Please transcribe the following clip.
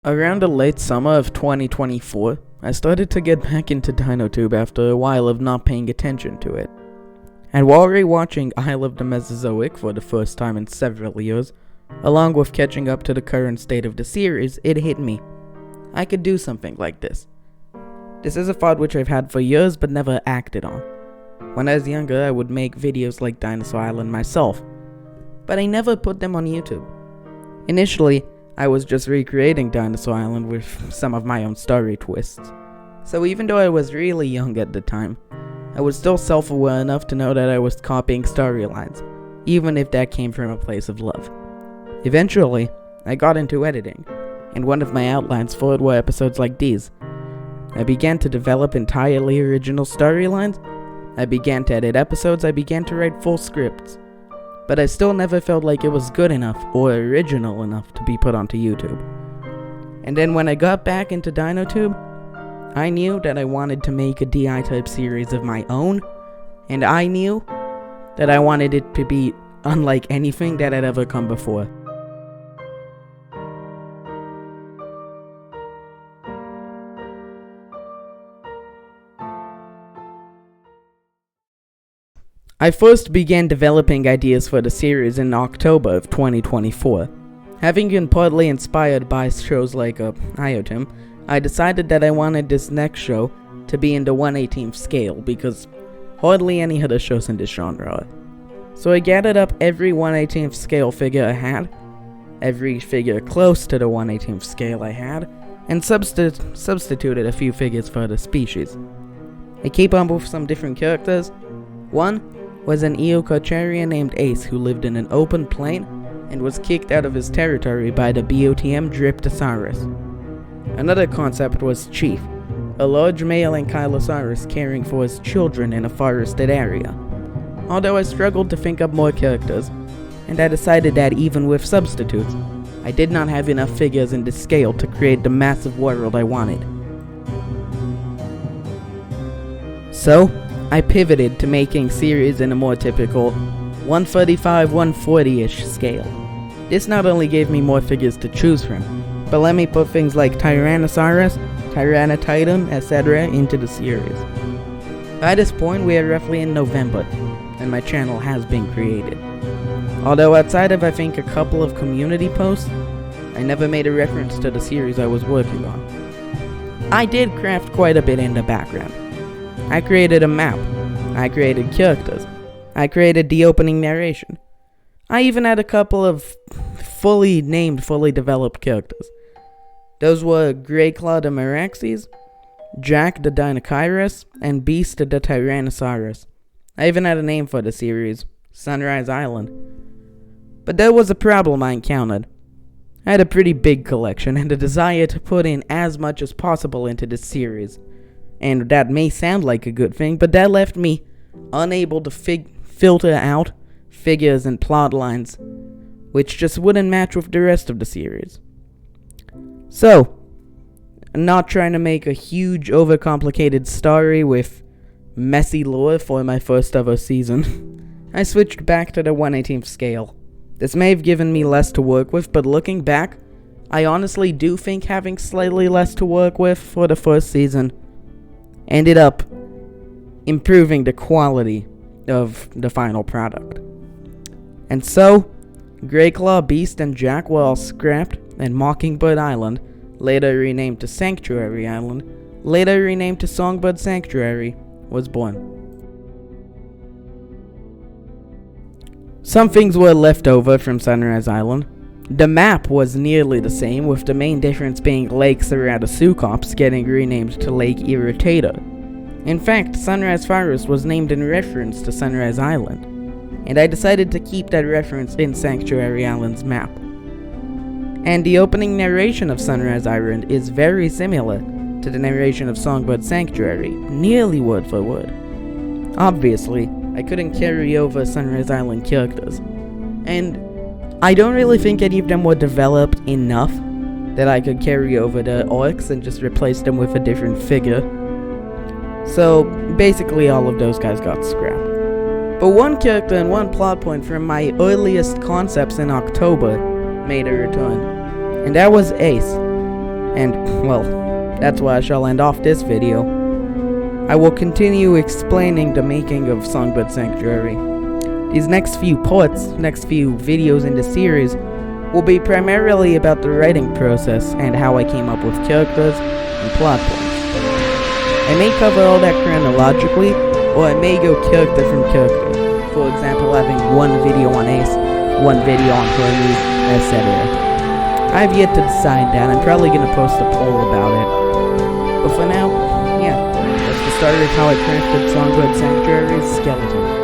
Around the late summer of 2024, I started to get back into DinoTube after a while of not paying attention to it. And while rewatching Isle of the Mesozoic for the first time in several years, along with catching up to the current state of the series, it hit me. I could do something like this. This is a thought which I've had for years but never acted on. When I was younger, I would make videos like Dinosaur Island myself, but I never put them on YouTube. Initially, I was just recreating Dinosaur Island with some of my own story twists. So even though I was really young at the time, I was still self-aware enough to know that I was copying storylines, even if that came from a place of love. Eventually, I got into editing, and one of my outlines for it were episodes like these. I began to develop entirely original storylines, I began to edit episodes, I began to write full scripts. But I still never felt like it was good enough or original enough to be put onto YouTube. And then when I got back into DinoTube, I knew that I wanted to make a DI type series of my own, and I knew that I wanted it to be unlike anything that had ever come before. I first began developing ideas for the series in October of 2024. Having been partly inspired by shows like IoTim, I decided that I wanted this next show to be in the 1/18th scale because hardly any other shows in this genre are. So I gathered up every 1/18th scale figure I had, every figure close to the 1/18th scale I had, and substituted a few figures for the species. I came up with some different characters. One was an Eocarcharia named Ace who lived in an open plain and was kicked out of his territory by the BOTM Dryptosaurus. Another concept was Chief, a large male ankylosaurus caring for his children in a forested area. Although I struggled to think up more characters, and I decided that even with substitutes, I did not have enough figures in this scale to create the massive world I wanted. So, I pivoted to making series in a more typical 135-140-ish scale. This not only gave me more figures to choose from, but let me put things like Tyrannosaurus, Tyrannotidum, etc. into the series. By this point, we are roughly in November, and my channel has been created. Although outside of I think a couple of community posts, I never made a reference to the series I was working on. I did craft quite a bit in the background. I created a map, I created characters, I created the opening narration. I even had a couple of fully developed characters. Those were Greyclaw the Meraxes, Jack the Dinochirus, and Beast the Tyrannosaurus. I even had a name for the series, Sunrise Island. But there was a problem I encountered. I had a pretty big collection and a desire to put in as much as possible into this series. And that may sound like a good thing, but that left me unable to filter out figures and plot lines, which just wouldn't match with the rest of the series. So, not trying to make a huge, overcomplicated story with messy lore for my first ever season, I switched back to the 1/18th scale. This may have given me less to work with, but looking back, I honestly do think having slightly less to work with for the first season ended up improving the quality of the final product. And so, Greyclaw, Beast, and Jack were all scrapped, and Mockingbird Island, later renamed to Sanctuary Island, later renamed to Songbird Sanctuary, was born. Some things were left over from Sunrise Island. The map was nearly the same, with the main difference being Lake Ceratoseucops getting renamed to Lake Irritator. In fact, Sunrise Forest was named in reference to Sunrise Island, and I decided to keep that reference in Sanctuary Island's map. And the opening narration of Sunrise Island is very similar to the narration of Songbird Sanctuary, nearly word for word. Obviously, I couldn't carry over Sunrise Island characters, and I don't really think any of them were developed enough that I could carry over the orcs and just replace them with a different figure. So, basically all of those guys got scrapped. But one character and one plot point from my earliest concepts in October made a return, and that was Ace. And, well, that's where I shall end off this video. I will continue explaining the making of Songbird Sanctuary. These next few videos in the series will be primarily about the writing process and how I came up with characters and plot points. I may cover all that chronologically, or I may go character from character. For example, having one video on Ace, one video on Hermes, etc. I have yet to decide that. I'm probably going to post a poll about it. But for now, yeah, let's get started with how I crafted Songbird Sanctuary's skeleton.